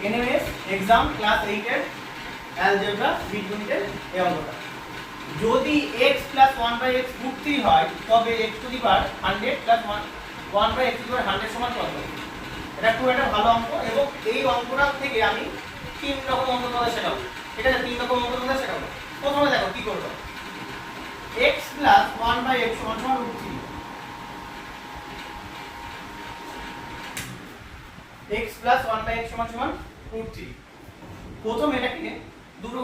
NMS exam class 8 এর algebra বীজগণিতের এই অঙ্কটা। যদি x + 1/x √3 হয় তবে x to the power 100 + 1/x to the power 100 সমান কত? এটা খুব একটা ভালো অঙ্ক এবং এই অঙ্কটা থেকে আমি তিন রকম অঙ্ক তোমাদের শেখাবো। এটা তিন রকম অঙ্ক তোমাদের শেখাবো। প্রথমে দেখো কি করবে, x + 1/x সমান √3, x + 1/x সমান √3। প্রথম এটাকে দুটো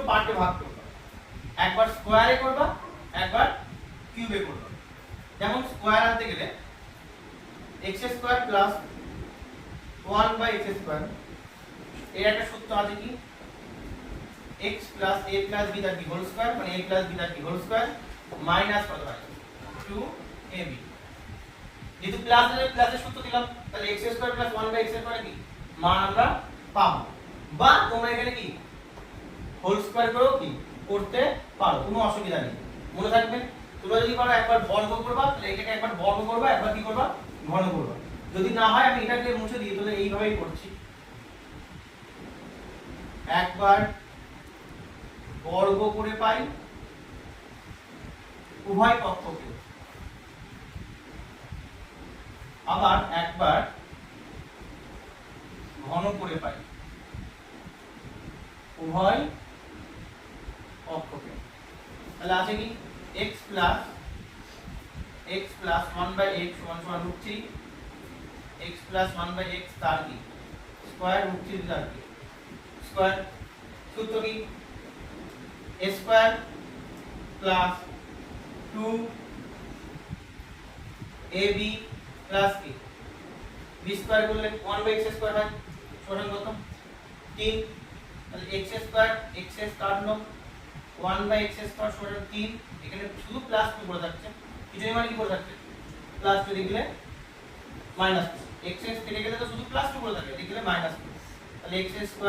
পার্টে ভাগ করবা, একবার স্কয়ারে করবা, একবার কিউবে করবা। যেমন স্কয়ার আনতে গেলে x² + 1/x², এর একটা সূত্র আছে কি, x + a + b তার কি হোল স্কয়ার, মানে a + b তার কি হোল স্কয়ার মাইনাস কত হয় 2ab। যেহেতু প্লাসের সূত্র দিলাম তাহলে x² + 1/x² কি মান আমরা পাবো, বা তোমরা এখানে কি হোল স্কয়ার করেও কি করতে পারো, কোনো অসুবিধা নেই। মনে থাকবে তোমরা যদি পারো একবার বর্গ করবা, তাহলে এটাকে একবার বর্গ করবা, একবার কি করবা ঘন করবা। যদি না হয় আমি এটাকে মুছে দিই, তাহলে এইভাবেই করছি, একবার বর্গ করে পাই উভয় পক্ষকে, আবার একবার ঘন করে পাই উভয় পক্ষকে। তাহলে আছে কি x + 1/x = √3, x + 1/x তার কি স্কয়ার, √3 তার কি স্কয়ার। সূত্র কি a² + 2ab + কি b² করলে 1/x² হয় সমান কত 3। তাহলে x² কাটলো 1/x² সমান 3। এখানে শুধু +2 পড়ে থাকছে, কিছু মানে কি পড়ে থাকছে +2 লিখলে -2, x কেটে গেলে তো শুধু +2 পড়ে থাকে, লিখলে -2। তাহলে x² + 1/x²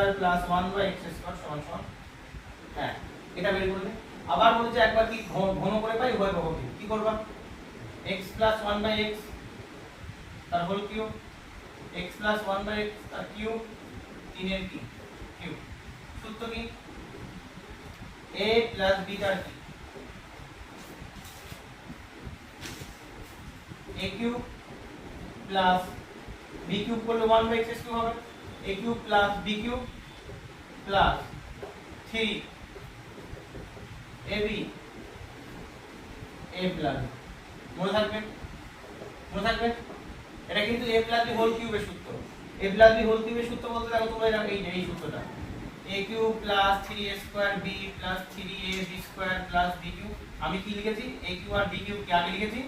সমান হ্যাঁ এটা বের করলে। আবার বলছে একবার কি ঘন করে পাই উভয় পক্ষকে, কি করবা x + 1/x তার হোল কিউব, x + 1/x তার কিউব, 3 এর কি কিউব। সূত্র কি a + b তার কি a³ + b³ করলে 1/x³ হবে, a³ + b³ + 3ab a plus, মনে থাকবে এটা কিন্তু a + b হোল কিউবের সূত্র। a + b হোল কিউবের সূত্র বলতে দেখো তোমরা এই সূত্রটা a³ + 3a² b + 3ab² + b³ আমি কি লিখেছি a³ আর b³ কে আগে লিখেছি,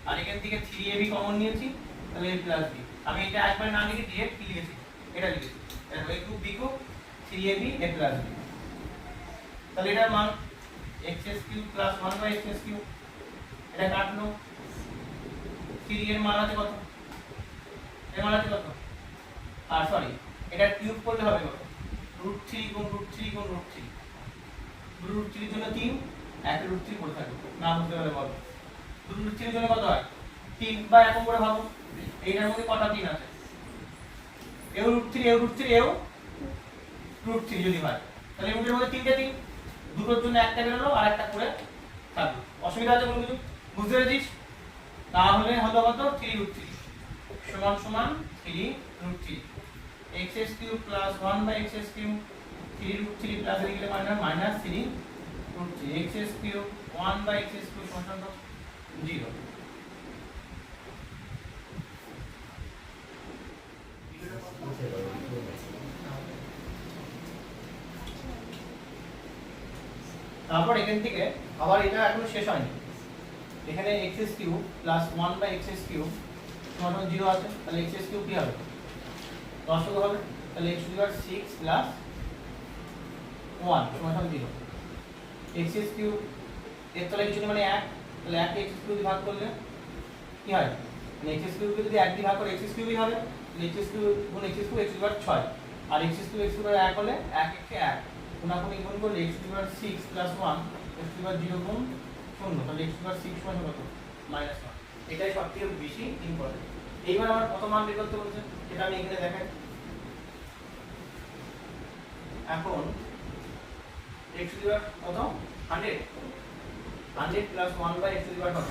আর এখান থেকে 3ab কমন নিয়েছি, তাহলে a + b। আমি এটা একবার না লিখে ডিরেক্ট কি লিখেছি এটা লিখেছি, দেখো a³ b³ 3ab a + b। তাহলে এটার মান x³ + 1/x³, এটা কাটলো 3 এর মান আছে কত, এর মান আছে কত, আর সরি এটা কিউব করলে হবে কত √3 * √3 * √3, √3 এর জন্য 3, একটা √3 পড়ে থাকবে না বুঝতে পারলে বলো, √3 এর জন্য কত হয় 3, বা এরকম করে ভাবো এইটার মধ্যে কটা 3 আছে, এও √3 এও √3 এও √3 যদি হয় তাহলে এর মধ্যে 3টে 3, দুটোর জন্য একটা বের হলো আর একটা করে থাকলো। অসুবিধা আছে কোনো কিছু, বুঝতে পেরেছিস? তাহলে হলো কত 3√3 সমান 3√3, x³ + 1/x³ 3√3 প্লাস লিখলে -3√3, x³ 1/x³ সমান 0। তারপর এখান থেকে আবার এটা এখনো শেষ হয়নি, এখানে x³ + 1/x³ সমান 0 আছে, তাহলে x³ কি হবে 10 হবে, তাহলে x⁻6 + 1 সমান 0। x³ এর তলায় কিছু নেই মানে 1, তাহলে 1 কে x³ দিয়ে ভাগ করলে কি হয়, মানে x³ কে যদি 1 দিয়ে ভাগ করে x³ হবে, তাহলে x³ গুণ x³ x⁻6, আর x³ x⁻1 হলে 1 1 কে 1 কোনাকুনি গুণ করলে x⁻6 + 1 x⁻0 গুণ 0, তাহলে x⁻6 সমান কত -1। এটাই সবথেকে বেশি ইম্পর্টেন্ট। এইবার আমার কত মান বের করতে বলছে সেটা আমি এখানে দেখাই। এখন x টু দি পাওয়ার কত 100 100 plus 1 by x to the power কত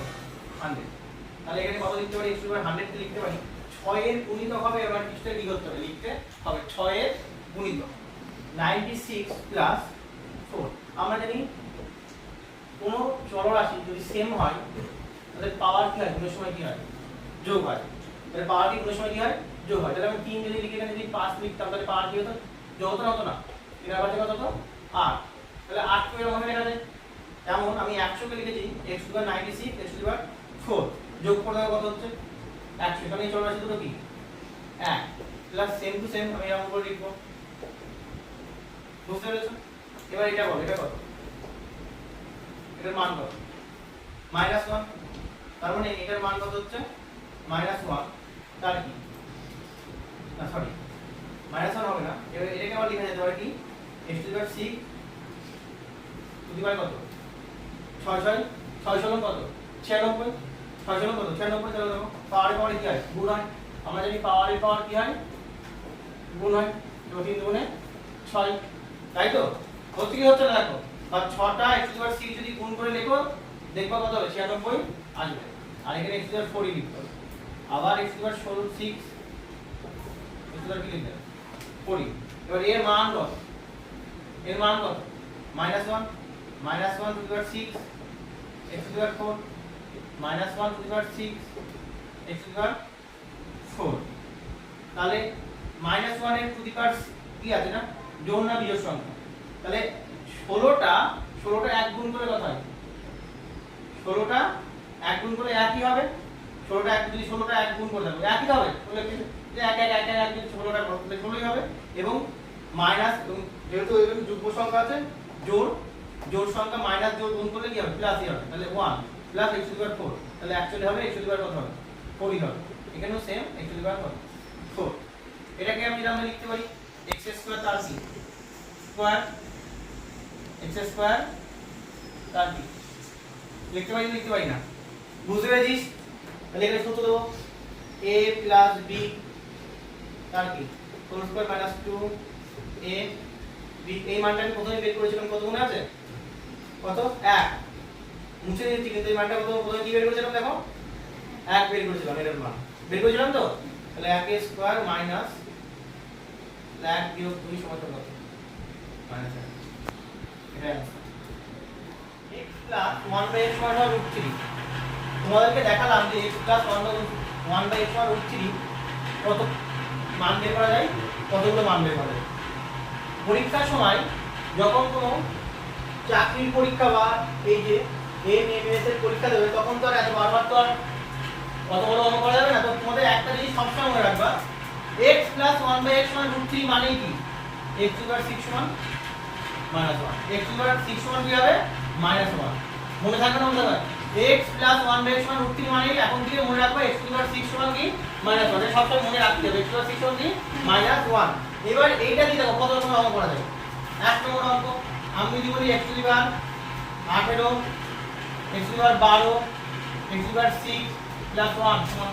100 তাহলে এখানে কত লিখতে পারি x টু দি পাওয়ার 100 কে লিখতে পারি 6 এর গুণিতক হবে এবার কিছুটা কি করতে হবে লিখতে হবে 6 এর গুণিতক 96 প্লাস 4 আমরা জানি কোন চলরাশি যদি সেম হয় তাহলে পাওয়ার কি হয় গুণের সময় কি হয় যোগ হয় তাহলে পাওয়ার কি গুণের সময় কি হয় যোগ হয় তাহলে আমি 3 যদি লিখে এখানে যদি 5 লিখতাম তাহলে পাওয়ার কি হতো যোগ হতো না হতো না 3 আর 5 কত হতো 8 তাহলে 8 কে এরকম লেখা যায় যেমন আমি 100 কে লিখেছি x to the power 96 x to the power 4 যোগ করলে কত হচ্ছে 100 এখানে এই চলরাশি দুটো কি 1 প্লাস সেম টু সেম আমি এরকম করে লিখব বুঝতে পেরেছো এবার এটা বল এটা কত এটার মান কত -1 তার মানে এটার মান কত হচ্ছে -1 তার কি না সরি -1 হবে না এটাকে আবার লেখা যেতে পারে কি x to the power 6 to the power কত 6 6 কত 96 6 কত 96 তাহলে দেখো পাওয়ারের পাওয়ার কি হয় গুণ হয় আমরা জানি পাওয়ারের পাওয়ার কি হয় গুণ হয় তো 3 গুণে 6 তাই তো হচ্ছে কি হচ্ছে না দেখো বা 6টা x টু দি পাওয়ার 6 যদি গুণ করে লেখো দেখবা কত হবে 96 আসবে আর এখানে x টু দি পাওয়ার 4 লিখতে হবে আবার x to the power 6 x to the power কি লিখতে হবে 4 এবার এর মান কত এর মান কত -1 -1 to the power 6 x to the power 4 -1 to the power 6 x to the power 4 তাহলে -1 এর টু দি পাওয়ার কি আছে না জোড় না বিজোড় সংখ্যা তাহলে 16টা এক গুণ করে কত হয় 16টা এক গুণ করে একই হবে 16টা এক যদি 16টা এক গুণ করে দেবো একই হবে তাহলে যে 1 1 1 1 যদি 16টা করতে 16ই হবে এবং মাইনাস এবং যেহেতু এখানে যুগ্ম সংখ্যা আছে জোড় সংখ্যা মাইনাস জোড় গুণ করলে কি হবে প্লাসই হবে তাহলে 1 plus x to the power 4 তাহলে অ্যাকচুয়ালি হবে x টু দি পাওয়ার কত হবে 4ই হবে এখানেও same x to the power কত 4 এটাকে আমি আমরা লিখতে পারি x স্কয়ার তার কি স্কয়ার x স্কয়ার তার কি লিখতে পারি না বুঝতে পেরেছিস তাহলে এখানে সূত্র দেবো a প্লাস b তার কি whole square minus 2 a b এই মানটা আমি প্রথমে বের করেছিলাম কত গুণ আছে কত 1 মুছে দিয়েছি কিন্তু এই মানটা কত প্রথমে কি বের করেছিলাম দেখো 1 বের করেছিলাম এর মান বের করেছিলাম তো তাহলে 1 স্কয়ার মাইনাস 1 বিয়োগ 2 সমান কত মাইনাস 1 এটা x প্লাস 1 বাই x সমান হবে √3 তোমাদেরকে দেখালাম যে x প্লাস 1 বাই x সমান √3 কত মান বের করা যায় কতগুলো মান বের করা যায় পরীক্ষার সময় যখন কোনো চাকরির পরীক্ষা বা এই যে এমএমএস এর পরীক্ষা দেবে তখন তো আর এত বারবার তো আর কত বড় অঙ্ক করা যাবে না তো তোমাদের একটা জিনিস সবসময় মনে রাখবা x প্লাস 1 বাই x সমান √3 মানে কি x টু দি পাওয়ার 6 সমান -1 x টু দি পাওয়ার 6 সমান কি হবে -1 মনে থাকবে না মনে থাকবে x প্লাস 1 বাই x সমান √3 মানে এখন থেকে মনে রাখবা x টু দি পাওয়ার 6 সমান কি -1 এটা সবসময় মনে রাখতে হবে x টু দি পাওয়ার 6 সমান কি -1 এবার এইটা দিয়ে দেখো কত রকম অঙ্ক করা যায় এক নম্বর অঙ্ক আমি যদি বলি x to the power 18 x to the power 12 x to the power 6 plus 1 সমান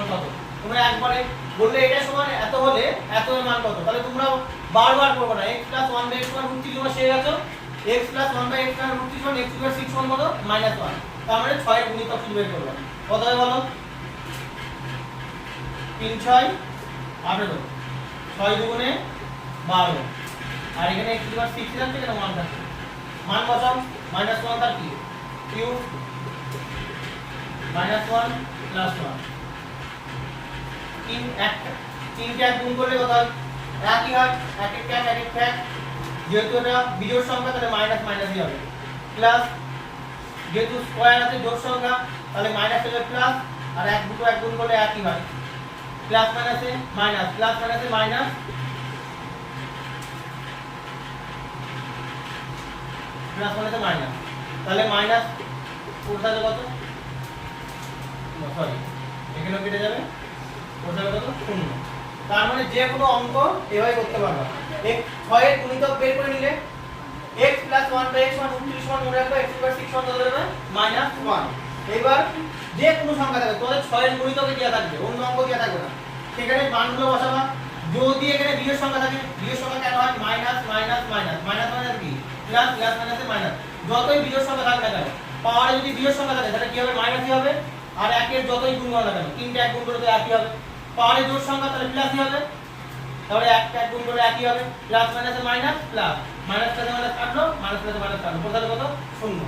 কত তোমরা একবারে বললে এটা সমান এত হলে এত এর মান কত তাহলে তোমরা বারবার করবে না x প্লাস 1 বাই x সমান √3 তোমরা শিখে গেছো x প্লাস 1 বাই x সমান √3 সমান x টু দি পাওয়ার 6 সমান কত -1 তার মানে 6 এর গুণিতক শুধু বের করবে কত হয় বলো 3 6 18 6 দুগুণে 12 আর এখানে x টু দি পাওয়ার 6 থাকছে কেন মান থাকছে মান বসাও -1 তার কি কিউব -1 প্লাস 1 তিনটা গুণ করলে কত হয় একই হয় এক এক যেহেতু এটা বিজোড় সংখ্যা তাহলে মাইনাস মাইনাসই হবে প্লাস যেহেতু স্কয়ার আছে জোড় সংখ্যা তাহলে মাইনাস হবে প্লাস আর এক গুণ করলে একই হয় প্লাস মাইনাসে মাইনাস প্লাস মাইনাসে মাইনাস প্লাস মাইনাসে মাইনাস তাহলে মাইনাস কোথায় কত সরি এখানেও কেটে যাবে কোথায় কত 0 তার মানে যে কোনো অঙ্ক এভাবে করতে পারবা x 6 এর গুণিতক বের করে নিলে x 1 বাই x সমান 29 সমান মনে রাখবা x টু দি পাওয়ার 6 সমান কত হবে -1 এবার যে কোনো সংখ্যা থাকবে তোমাদের 6 এর গুণিতকে দেয়া থাকবে অন্য অঙ্ক দেয়া থাকবে না সেখানে মানগুলো বসাবা যদি এখানে বিজোড় সংখ্যা থাকে, বিজোড় সংখ্যা কেন হয়? Minus minus minus minus minus কি প্লাস, প্লাস মাইনাসে মাইনাস। যতই বিজোড় সংখ্যা থাকবে না কেন, পাওয়ারে যদি বিজোড় সংখ্যা থাকে তাহলে কি হবে? মাইনাসই হবে। আর একের যতই গুণ করো না কেন, তিনটে এক গুণ করে তো একই হবে। পাওয়ারে জোড় সংখ্যা তাহলে প্লাসই হবে, তাহলে একটা এক গুণ করে একই হবে। প্লাস মাইনাসে মাইনাস প্লাস, মাইনাস প্লাসে মাইনাস কাটলো, মাইনাস প্লাসে মাইনাস কাটলো, টোটাল কত? 0।